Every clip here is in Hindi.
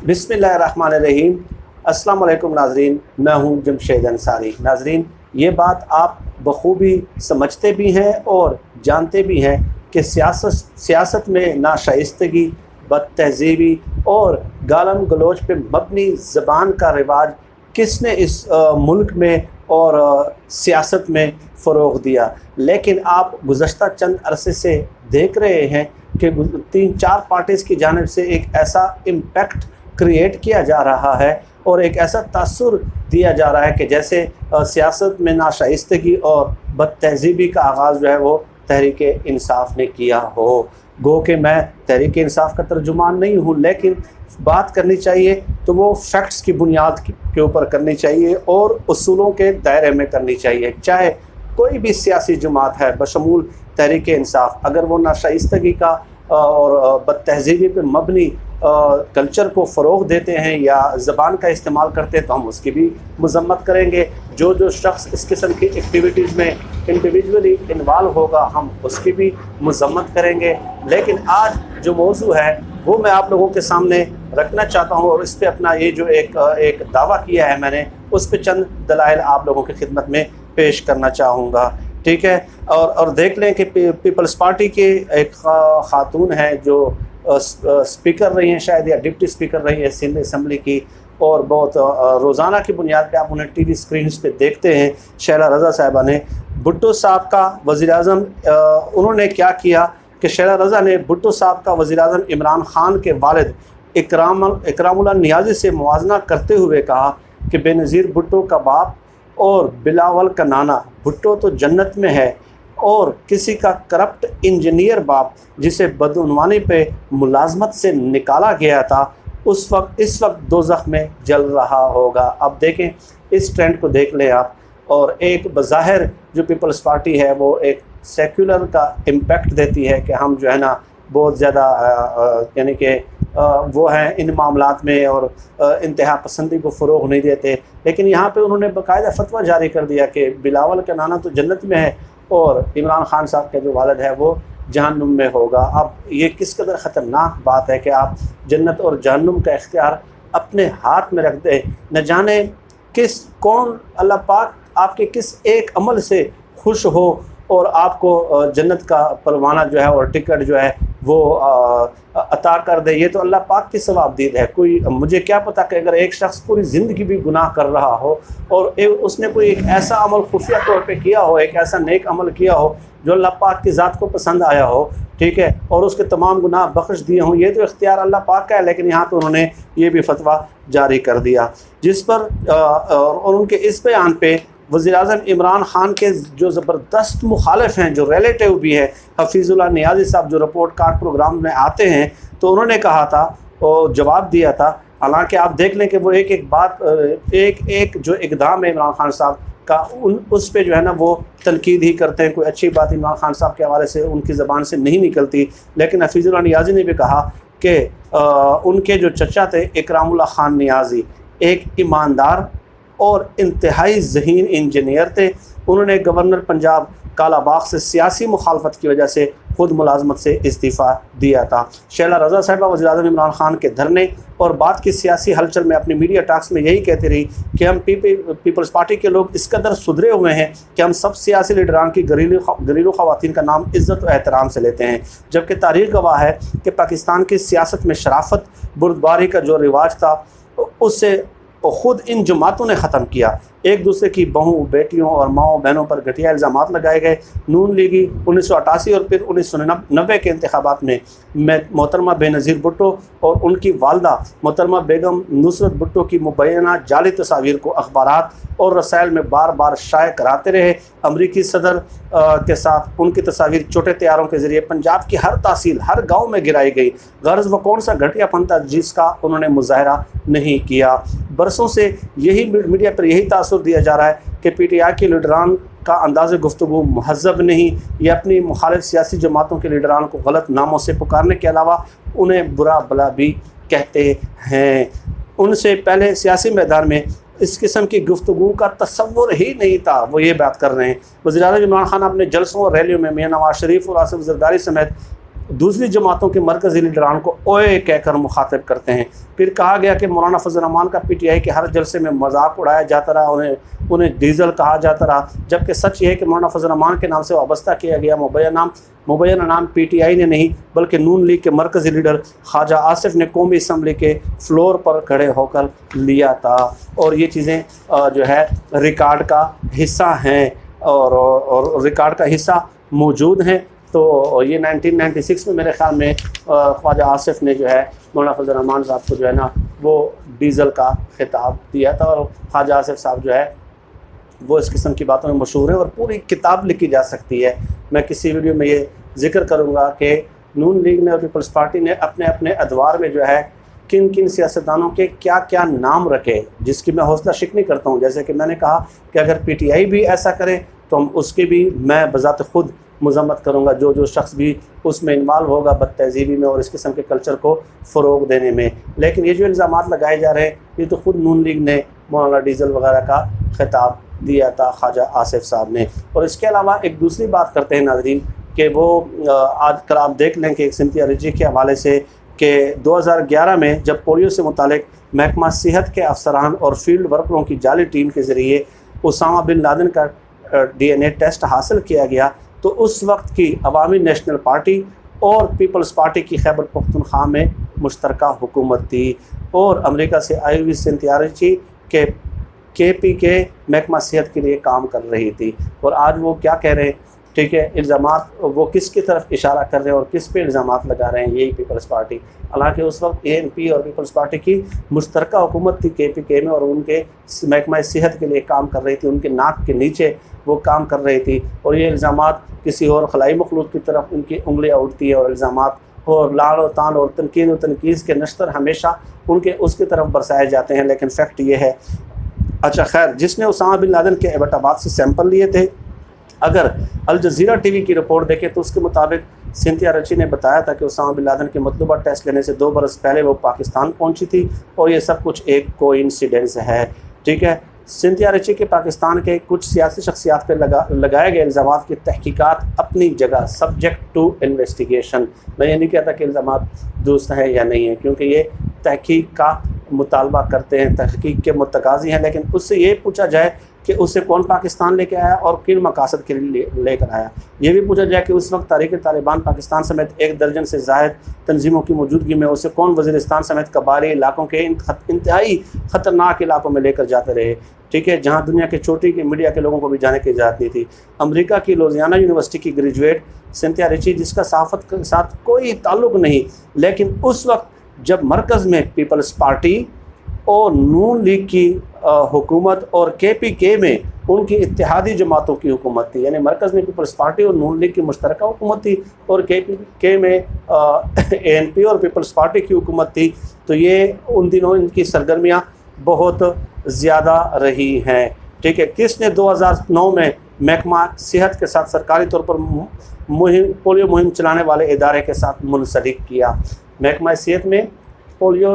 बिस्मिल्लाहिर्रहमानिर्रहीम। अस्सलाम वालेकुम नाजरीन, मैं हूं जमशेद अंसारी। नाजरीन, ये बात आप बखूबी समझते भी हैं और जानते भी हैं कि सियासत में नाशाइस्तगी, बदतहजीबी और गालम गलोच पे मबनी ज़बान का रिवाज किसने इस मुल्क में और सियासत में फ़रोग़ दिया। लेकिन आप गुज़श्ता चंद अरसे से देख रहे हैं कि 3-4 पार्टीज़ की जानिब से एक ऐसा इम्पैक्ट क्रिएट किया जा रहा है और एक ऐसा तासुर दिया जा रहा है कि जैसे सियासत में नाशाइस्तगी और बदतहजीबी का आगाज़ जो है वो तहरीक इंसाफ ने किया हो। गो कि मैं तहरीक इंसाफ का तर्जुमान नहीं हूँ, लेकिन बात करनी चाहिए तो वो फैक्ट्स की बुनियाद के ऊपर करनी चाहिए और उसूलों के दायरे में करनी चाहिए। चाहे कोई भी सियासी जमात है बशमूल तहरीक इंसाफ, अगर वो नाशाइस्तगी का और बदतहजीबी पे मबनी कल्चर को फ़रोग़ देते हैं या ज़बान का इस्तेमाल करते हैं तो हम उसकी भी मज़म्मत करेंगे। जो शख्स इस किस्म की एक्टिविटीज़ में इंडिविजुअली इन्वॉल्व होगा हम उसकी भी मज़म्मत करेंगे। लेकिन आज जो मौजू है वो मैं आप लोगों के सामने रखना चाहता हूँ और इस पर अपना ये जो एक दावा किया है मैंने, उस पर चंद दलाइल आप लोगों की खिदमत में पेश करना चाहूँगा। ठीक है, और देख लें कि पीपल्स पार्टी के एक खातून है जो स्पीकर रही हैं शायद या डिप्टी स्पीकर रही है सिंध असम्बली की, और बहुत रोज़ाना की बुनियाद पे आप उन्हें टीवी स्क्रीन्स पे देखते हैं। शैला रज़ा साहिबा ने भुट्टो साहब का वज़ीर-ए-आज़म उन्होंने क्या किया कि शैला रज़ा ने भुट्टो साहब का वज़ीर-ए-आज़म इमरान ख़ान के वालिद इकरामुल्लाह नियाज़ी से मुवाज़ना करते हुए कहा कि बेनज़ीर भुट्टो का बाप और बिलावल का नाना भुट्टो तो जन्नत में है, और किसी का करप्ट इंजीनियर बाप जिसे बदउनवानी पे मुलाजमत से निकाला गया था इस वक्त दोज़ख में जल रहा होगा। अब देखें, इस ट्रेंड को देख लें आप। और एक बज़ाहिर जो पीपल्स पार्टी है वो एक सेक्युलर का इम्पैक्ट देती है कि हम जो है ना बहुत ज़्यादा यानी कि वो हैं इन मामलात में और इंतहा पसंदी को फ़रोग़ नहीं देते। लेकिन यहाँ पे उन्होंने बाकायदा फतवा जारी कर दिया कि बिलावल का नाना तो जन्नत में है और इमरान ख़ान साहब के जो वालिद है वो जहन्नुम में होगा। अब ये किस कदर ख़तरनाक बात है कि आप जन्नत और जहन्नुम का इख्तियार अपने हाथ में रख दें। न जाने कौन अल्लाह पाक आपके किस एक अमल से खुश हो और आपको जन्नत का परवाना जो है और टिकट जो है वो अता कर दे। ये तो अल्लाह पाक की सवाबदीद है। कोई मुझे क्या पता कि अगर एक शख्स पूरी ज़िंदगी भी गुनाह कर रहा हो और उसने कोई एक ऐसा अमल खुफिया तौर पे किया हो, एक ऐसा नेक अमल किया हो जो अल्लाह पाक की ज़ात को पसंद आया हो, ठीक है, और उसके तमाम गुनाह बख्श दिए हों, ये तो इख्तियार अल्लाह पाक का है। लेकिन यहाँ पे उन्होंने ये भी फतवा जारी कर दिया, जिस पर और उनके इस बयान पे वज़ीर-ए-आज़म इमरान ख़ान के जो ज़बरदस्त मुखालिफ हैं, जो रिलेटिव भी है, हफीज़ुल्लाह नियाज़ी साहब जो रिपोर्ट कार्ड प्रोग्राम में आते हैं, तो उन्होंने कहा था और जवाब दिया था। हालांकि आप देख लें कि वो एक बात एक जो इक़दाम है इमरान ख़ान साहब का उस पे जो है ना वो तनकीद ही करते हैं। कोई अच्छी बात इमरान ख़ान साहब के हवाले से उनकी ज़बान से नहीं निकलती। लेकिन हफीज़ुल्लाह नियाज़ी ने भी कहा कि उनके जो चचा थे इकरामुल्लाह ख़ान नियाज़ी एक ईमानदार और इंतहाई ज़हीन इंजीनियर थे। उन्होंने गवर्नर पंजाब कालाबाग से सियासी मुखालफत की वजह से ख़ुद मुलाजमत से इस्तीफ़ा दिया था। शैला रज़ा साहिबा वज़ीर-ए-आज़म इमरान ख़ान के धरने और बात की सियासी हलचल में अपनी मीडिया टॉक्स में यही कहती रही कि हम पीपल्स पार्टी के लोग इस कदर सुधरे हुए हैं कि हम सब सियासी लीडरान की घरेलू ख़वातीन का नाम इज़्ज़त और एहतराम से लेते हैं, जबकि तारीख़ गवाह है कि पाकिस्तान की सियासत में शराफत बुर्दबारी का जो रिवाज था उससे ख़ुद इन जमातों ने ख़त्म किया। एक दूसरे की बहू बेटियों और माओ बहनों पर घटिया इल्ज़ामात लगाए गए। नून लीगी 1988 और फिर 1990 के इंतखाबात में मोहतरमा बेनज़ीर भुट्टो और उनकी वालदा मोहतरमा बेगम नुसरत भुट्टो की मुबैना जाली तस्वीर को अखबारात और रसायल में बार बार शाये कराते रहे। अमरीकी सदर के साथ उनकी तस्वीर छोटे तैयारों के ज़रिए पंजाब की हर तहसील हर गाँव में गिराई गई। गर्ज़ व कौन सा घटियापन था जिसका उन्होंने मुजाहरा नहीं किया। बरसों से यही मीडिया पर यही तासुर दिया जा रहा है कि PTI के लीडरान का अंदाज़ गुफ्तगू महज़ब नहीं, ये अपनी मुखालिफ सियासी जमातों के लीडरान को गलत नामों से पुकारने के अलावा उन्हें बुरा भला भी कहते हैं। उनसे पहले सियासी मैदान में इस किस्म की गुफ्तगू का तसव्वुर ही नहीं था, वो ये बात कर रहे हैं। वज़ीर-ए-आज़म इमरान ख़ान अपने जलसों और रैलियों में मियां नवाज शरीफ और आसिफ ज़रदारी समेत दूसरी जमातों के मरकज़ी लीडरान को ओए कहकर मुखातिब करते हैं। फिर कहा गया कि मौलाना फजल रहमान का PTI के हर जलसे में मजाक उड़ाया जाता रहा, उन्हें डीज़ल कहा जाता रहा, जबकि सच ये है कि मौलाना फजल रहमान के नाम से वाबस्ता किया गया मुबैना नाम PTI ने नहीं बल्कि नून लीग के मरकज़ी लीडर ख्वाजा आसिफ ने कौमी असम्बली के फ्लोर पर खड़े होकर लिया था। और ये चीज़ें जो है रिकॉर्ड का हिस्सा हैं और रिकॉर्ड का हिस्सा मौजूद हैं। तो ये 1996 में मेरे ख़्याल में ख्वाजा आसिफ ने जो है मौलाना फजल रहमान साहब को जो है ना वो डीज़ल का खिताब दिया था। और ख्वाजा आसिफ साहब जो है वो इस किस्म की बातों में मशहूर है और पूरी किताब लिखी जा सकती है। मैं किसी वीडियो में ये जिक्र करूँगा कि नून लीग ने और पीपल्स पार्टी ने अपने अपने अदवार में जो है किन किन सियासतदानों के क्या क्या नाम रखे, जिसकी मैं हौसला शिकनी करता हूँ। जैसे कि मैंने कहा कि अगर PTI भी ऐसा करे तो हम उसकी भी मैं बज़ात ख़ुद मज़म्मत करूँगा, जो शख्स भी उसमें इन्वॉल्व होगा बदतहज़ीबी में और इस किस्म के कल्चर को फ़रोग़ देने में। लेकिन ये जो इल्ज़ामात लगाए जा रहे हैं ये तो ख़ुद नून लीग ने मौलाना डीज़ल वगैरह का खिताब दिया था ख्वाजा आसिफ साहब ने। और इसके अलावा एक दूसरी बात करते हैं नाज़रीन कि वो आजकल आप देख लें कि एक सिंथिया रिची के हवाले से कि 2011 में जब पोलियो से मुतालिक महकमा सेहत के अफसरान और फील्ड वर्करों की जाली टीम के ज़रिए उसामा बिन लादेन का DNA टेस्ट हासिल किया गया, तो उस वक्त की अवामी नेशनल पार्टी और पीपल्स पार्टी की खैबर पख्तूनख्वा में मुश्तरका हुकूमत थी और अमेरिका से आई हुई सिंथिया रिची के KPK महकमा सेहत के लिए काम कर रही थी। और आज वो क्या कह रहे हैं, ठीक है, इल्ज़ामात वो किसकी तरफ इशारा कर रहे हैं और किस पे इल्ज़ामात लगा रहे हैं, यही पीपल्स पार्टी। हालांकि उस वक्त ANP और पीपल्स पार्टी की मुश्तरका हुकूमत थी KPK में और उनके महकमा सेहत के लिए काम कर रही थी, उनके नाक के नीचे वो काम कर रही थी। और ये इल्ज़ामात किसी और खलाई मखलूक की तरफ उनकी उंगलियाँ उठती है और इल्ज़ामात और लाल और तान और तनकीज़ के नश्तर हमेशा उनके उसकी तरफ बरसाए जाते हैं। लेकिन फ़ैक्ट ये है, अच्छा खैर, जिसने उसामा बिन लादेन के एबटाबाद से सैंपल लिए थे, अगर अल जज़ीरा TV की रिपोर्ट देखें तो उसके मुताबिक सिंथिया रिची ने बताया था कि उसामा बिन लादेन के मतलूबा टेस्ट लेने से 2 बरस पहले वो पाकिस्तान पहुंची थी और ये सब कुछ एक कोइंसिडेंस है। ठीक है, सिंथिया रिची के पाकिस्तान के कुछ सियासी शख्सियात पर लगाए गए इल्ज़ामात की तहकीकात अपनी जगह सब्जेक्ट टू इन्वेस्टिगेशन। मैं ये नहीं कहता कि इल्ज़ामात दुरुस्त हैं या नहीं है, क्योंकि ये तहकीक का मुतालबा करते हैं, तहकीक के मुतकाज़ी हैं। लेकिन उससे ये पूछा जाए कि उसे कौन पाकिस्तान लेके आया और किन मकासद के लिए लेकर आया। ये भी पूछा जाए कि उस वक्त तहरीक तालिबान पाकिस्तान समेत 1 दर्जन से ज़ायद तंजीमों की मौजूदगी में उसे कौन वज़ीरिस्तान समेत कबायली इलाकों के इंतहाई ख़तरनाक इलाकों में लेकर जाते रहे। ठीक है, जहाँ दुनिया के चोटी के मीडिया के लोगों को भी जाने की इजाज़त नहीं थी। अमेरिका की लुजियाना यूनिवर्सिटी की ग्रेजुएट सिंथिया रिची, जिसका सहाफ़त के साथ कोई ताल्लुक़ नहीं, लेकिन उस वक्त जब मरकज़ में पीपल्स पार्टी और नून लीग की हुकूमत और KPK में उनकी इत्तेहादी जमातों की हुकूमत थी, यानी मरकज़ में पीपल्स पार्टी और नून लीग की मुश्तरका हुकूमत थी और KPK में ANP और पीपल्स पार्टी की हुकूमत थी, तो ये उन दिनों इनकी सरगर्मियाँ बहुत ज़्यादा रही हैं। ठीक है, किसने 2009 में महकमा सेहत के साथ सरकारी तौर पर पोलियो मुहिम चलाने वाले इदारे के साथ मुंसलिक किया? महकमा सेहत में पोलियो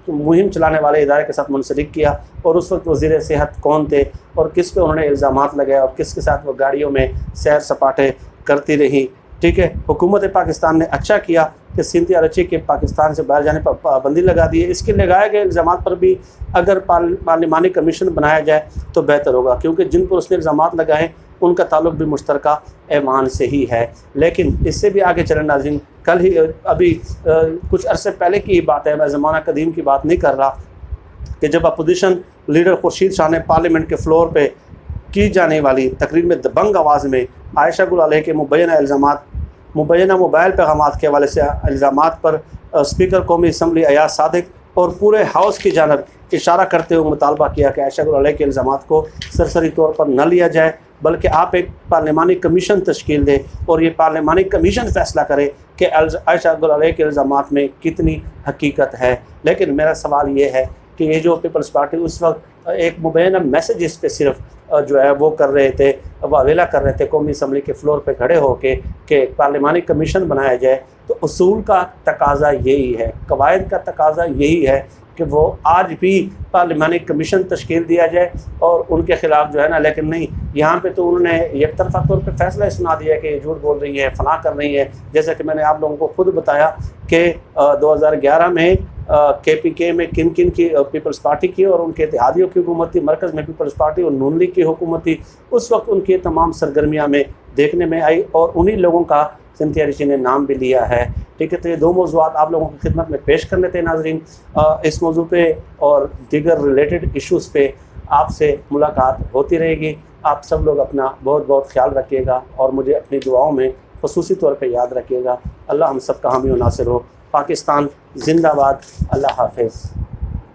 मुहिम चलाने वाले इदारे के साथ मुंसलिक किया और उस वक्त वज़ीर सेहत कौन थे और किस पे उन्होंने इल्ज़ामात लगाए और किसके साथ वो गाड़ियों में सैर सपाटे करती रही। ठीक है, हुकूमत पाकिस्तान ने अच्छा किया कि सिंथिया रिची के पाकिस्तान से बाहर जाने पर पाबंदी लगा दी है। इसके लगाए गए इल्ज़ामात पर भी अगर पार्लिमानी कमीशन बनाया जाए तो बेहतर होगा, क्योंकि जिन पर उसने इल्ज़ामात लगाए उनका ताल्लुक़ भी मुश्तरका ऐवान से ही है। लेकिन इससे भी आगे चलें नाज़रीन, कल ही अभी कुछ अरसे पहले की बात है, मैं ज़माना कदीम की बात नहीं कर रहा, कि जब अपोजिशन लीडर खुर्शीद शाह ने पार्लियामेंट के फ्लोर पे की जाने वाली तकरीर में दबंग आवाज़ में आयशा गुल अलैह के मुबैना मोबाइल पैगामात के हवाले से इल्ज़ामात पर स्पीकर कौमी असम्बली अयाज सादिक और पूरे हाउस की जानब इशारा करते हुए मुतालबा किया कि आयशा गुल अलैह के इल्ज़ामात को सरसरी तौर पर न लिया जाए, बल्कि आप एक पार्लिमानी कमीशन तश्कील दें और ये पार्लिमानी कमीशन फ़ैसला करे कि आयशा गुल अलैह के इल्ज़ामात में कितनी हकीकत है। लेकिन मेरा सवाल ये है कि ये जो पीपल्स पार्टी उस वक्त एक मुबैना मैसेज इस पर सिर्फ जो है वो कर रहे थे, वावेला कर रहे थे कौमी असम्बली के फ्लोर पे खड़े होके कि पार्लिमानी कमीशन बनाया जाए, तो उसूल का तकाजा यही है, कवायद का तकाजा यही है कि वो आज भी पार्लिमानी कमीशन तश्कील दिया जाए और उनके ख़िलाफ़ जो है ना, लेकिन नहीं, यहाँ पे तो उन्होंने एक तरफा तौर पे फैसला सुना दिया कि ये झूठ बोल रही है, फलां कर रही है। जैसा कि मैंने आप लोगों को खुद बताया कि 2011 में KPK में किन किन की पीपल्स पार्टी की और उनके इत्तेहादियों की हुकूमत थी, मरकज़ में पीपल्स पार्टी और नून लीग की हुकूमत थी। उस वक्त उनकी तमाम सरगर्मियाँ में देखने में आई और उन्हीं लोगों का सिंथिया रिशी ने नाम भी लिया है। ठीक है, तो ये दो मौज़ूआत आप लोगों की खिदमत में पेश करने थे नाज़रीन। इस मौजू पे और दीगर रिलेटेड इशूज़ पे आपसे मुलाकात होती रहेगी। आप सब लोग अपना बहुत बहुत ख्याल रखिएगा और मुझे अपनी दुआओं में ख़ुसूसी तौर पे याद रखिएगा। अल्लाह हम सब का हामी और नासिर हो। पाकिस्तान जिंदाबाद। अल्लाह हाफ़िज़।